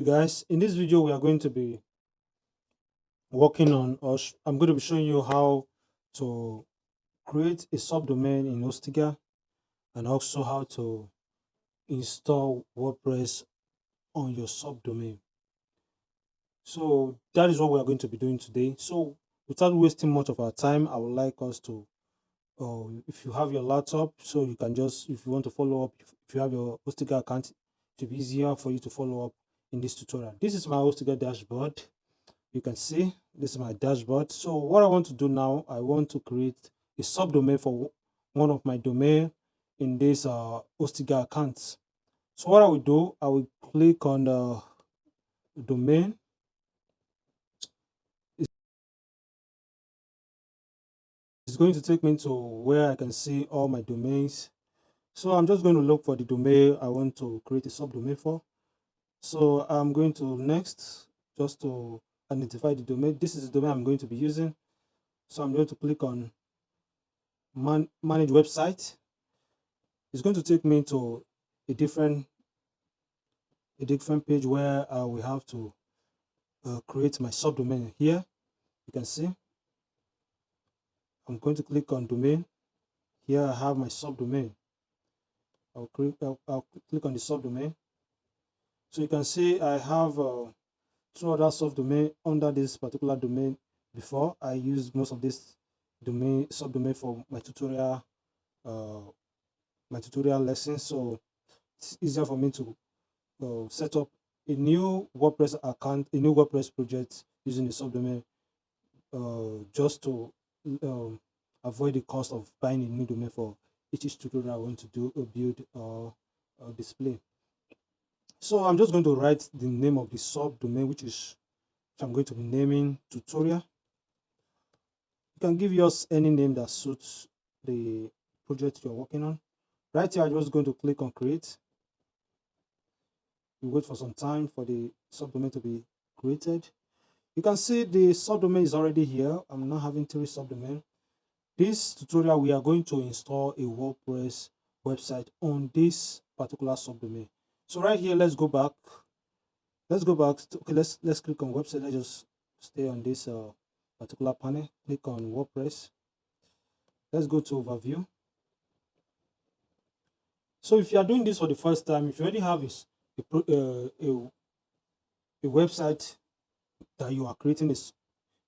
Guys, in this video we are going to be working on I'm going to be showing you how to create a subdomain in Hostiga and also how to install WordPress on your subdomain. So that is what we are going to be doing today. So without wasting much of our time, I would like us to if you have your laptop, so you can just, if you want to follow up, if you have your Hostiga account, it will be easier for you to follow up in this tutorial. This is my Hostiga dashboard. You can see this is my dashboard. So what I want to do now, I want to create a subdomain for one of my domain in this Hostiga account. So what I will do, I will click on the domain. It's going to take me to where I can see all my domains. So I'm just going to look for the domain I want to create a subdomain for. So I'm going to next, just to identify the domain. This is the domain I'm going to be using. So I'm going to click on manage website. It's going to take me to a different page where I will have to create my subdomain. Here you can see I'm going to click on domain. Here I have my subdomain. I'll click on the subdomain. So you can see I have two other subdomain under this particular domain. Before I used most of this subdomain for my tutorial lessons, so it's easier for me to set up a new WordPress account, a new WordPress project using the subdomain, just to avoid the cost of buying a new domain for each tutorial I want to do or build or display. So I'm just going to write the name of the subdomain, which I'm going to be naming tutorial. You can give yours any name that suits the project you're working on. Right here, I'm just going to click on create. You wait for some time for the subdomain to be created. You can see the subdomain is already here. I'm not having three subdomain. This tutorial, we are going to install a WordPress website on this particular subdomain. So right here, let's go back. Let's go back. Okay, let's click on website. Let's just stay on this particular panel. Click on WordPress. Let's go to overview. So if you are doing this for the first time, if you already have a website that you are creating, this,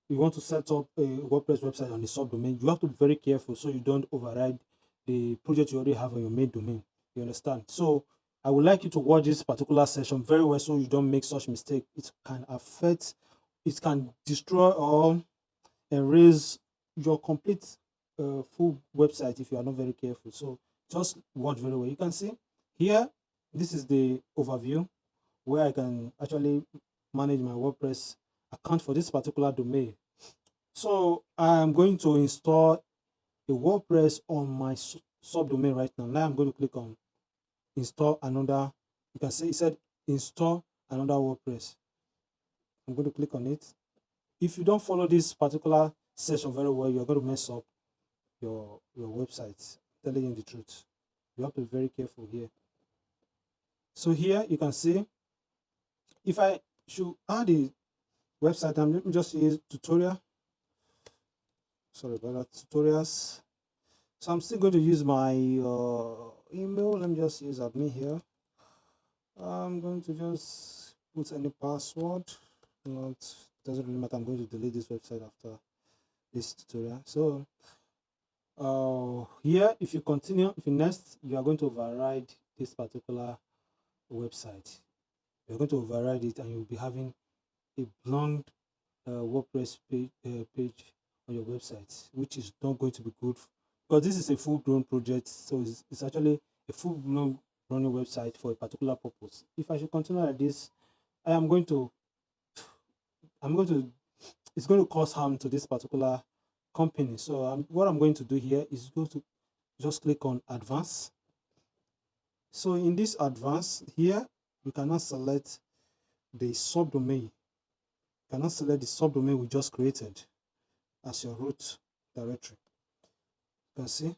you want to set up a WordPress website on the subdomain, you have to be very careful so you don't override the project you already have on your main domain. You understand? So I would like you to watch this particular session very well so you don't make such mistake. It can affect, it can destroy or erase your complete full website if you are not very careful. So just watch very well. You can see here, this is the overview where I can actually manage my WordPress account for this particular domain. So I'm going to install a WordPress on my subdomain right now. Now I'm going to click on install another. You can see it said install another WordPress. I'm going to click on it. If you don't follow this particular session very well, you're going to mess up your website. I'm telling you the truth. You have to be very careful here. So here you can see if I should add a website, let me just use tutorial. Sorry about that, tutorials. So I'm still going to use my email. Let me just use admin here. I'm going to just put any password. Not doesn't really matter. I'm going to delete this website after this tutorial. So here, if you continue, if you next, you are going to override this particular website. You're going to override it, and you'll be having a blank WordPress page on your website, which is not going to be good because this is a full-blown project. So it's actually a full-blown running website for a particular purpose. If I should continue like this, I'm going to it's going to cause harm to this particular company. So what I'm going to do here is go to just click on advanced. So in this advanced here, you cannot select the subdomain. You cannot select the subdomain we just created as your root directory. You can see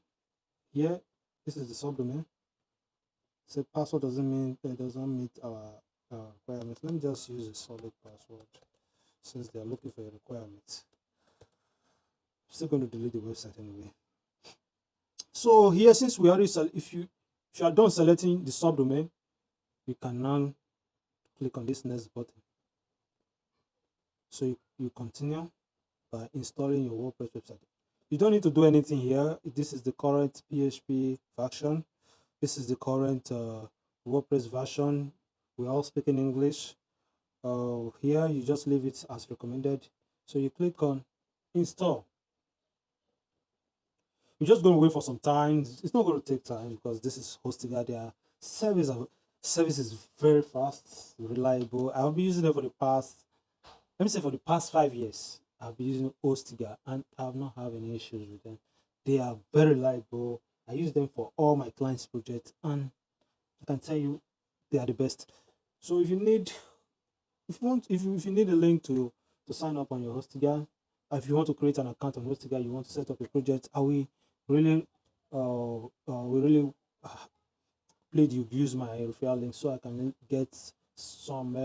here, this is the subdomain. So password doesn't meet our requirement. Let me just use a solid password since they are looking for a requirement. I'm still going to delete the website anyway. So here, since we already if you are done selecting the subdomain, you can now click on this next button. So you continue by installing your WordPress website. You don't need to do anything here. This is the current PHP version. This is the current WordPress version. We're all speaking English. Here you just leave it as recommended. So you click on install. You're just going to wait for some time. It's not going to take time because this is Hostinger. Their service is very fast, reliable. I'll be using it for the past, let me say, for the past 5 years. I've been using Hostinger and I've not had any issues with them. They are very reliable. I use them for all my clients' projects, and I can tell you they are the best. So if you need, if you need a link to sign up on your Hostinger, if you want to create an account on Hostinger, you want to set up a project, I will really plead you use my referral link so I can get some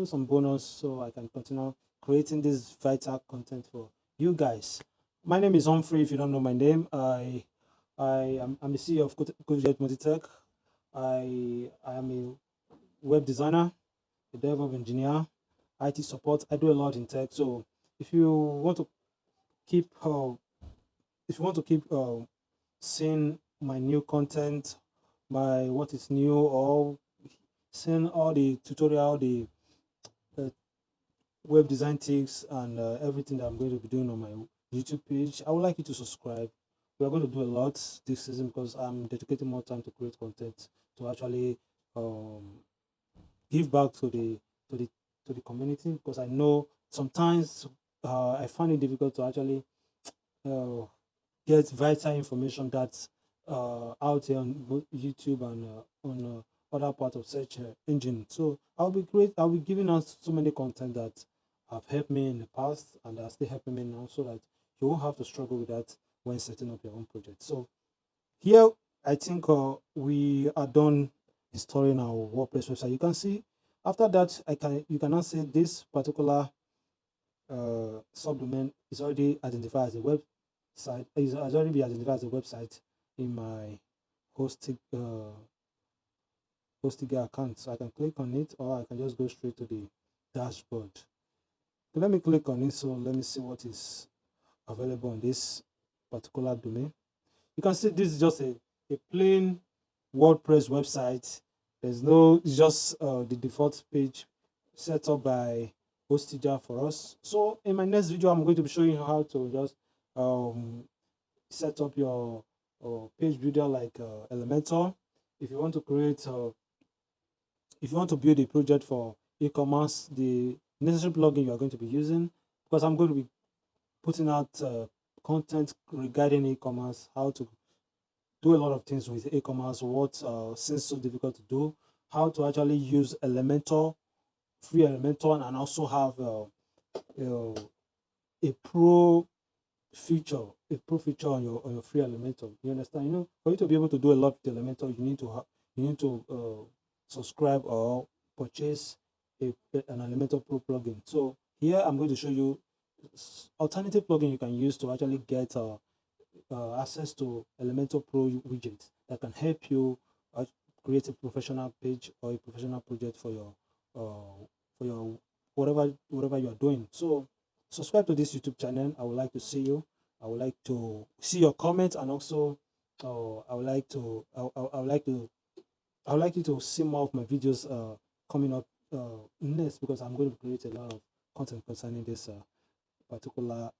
some bonus, so I can continue creating this vital content for you guys. My name is Humphrey. If you don't know my name, I'm the CEO of Codejet Multitech. I am a web designer, a DevOps engineer, IT support. I do a lot in tech. So if you want to keep seeing my new content, my what is new, or seeing all the tutorial, the uh, web design tips, and everything that I'm going to be doing on my YouTube page, I would like you to subscribe. We are going to do a lot this season because I'm dedicating more time to create content to actually give back to the community, because I know sometimes I find it difficult to actually uh, get vital information that's out here on both YouTube and on other part of search engine. So I'll be giving us so many content that have helped me in the past and are still helping me now, so that you won't have to struggle with that when setting up your own project. So here I think we are done installing our WordPress website. You can see after that you can now say this particular subdomain is already identified as a website, has already been identified as a website in my Hostinger account. So I can click on it, or I can just go straight to the dashboard. So let me click on it. So let me see what is available on this particular domain. You can see this is just a plain WordPress website. It's just the default page set up by Hostinger for us. So in my next video, I'm going to be showing you how to just set up your page builder like Elementor. If you want to create, if you want to build a project for e-commerce, the necessary plugin you are going to be using, because I'm going to be putting out content regarding e-commerce, how to do a lot of things with e-commerce, what seems so difficult to do, how to actually use Elementor, free Elementor, and also have a pro feature, on your free Elementor. You understand? You know, for you to be able to do a lot with Elementor, you need to subscribe or purchase an Elementor Pro plugin. So here I'm going to show you alternative plugin you can use to actually get access to Elementor Pro widgets that can help you create a professional page or a professional project for your whatever you are doing. So subscribe to this YouTube channel. I would like to see you. I would like to see your comments, and also I would like you to see more of my videos coming up next, because I'm going to create a lot of content concerning this particular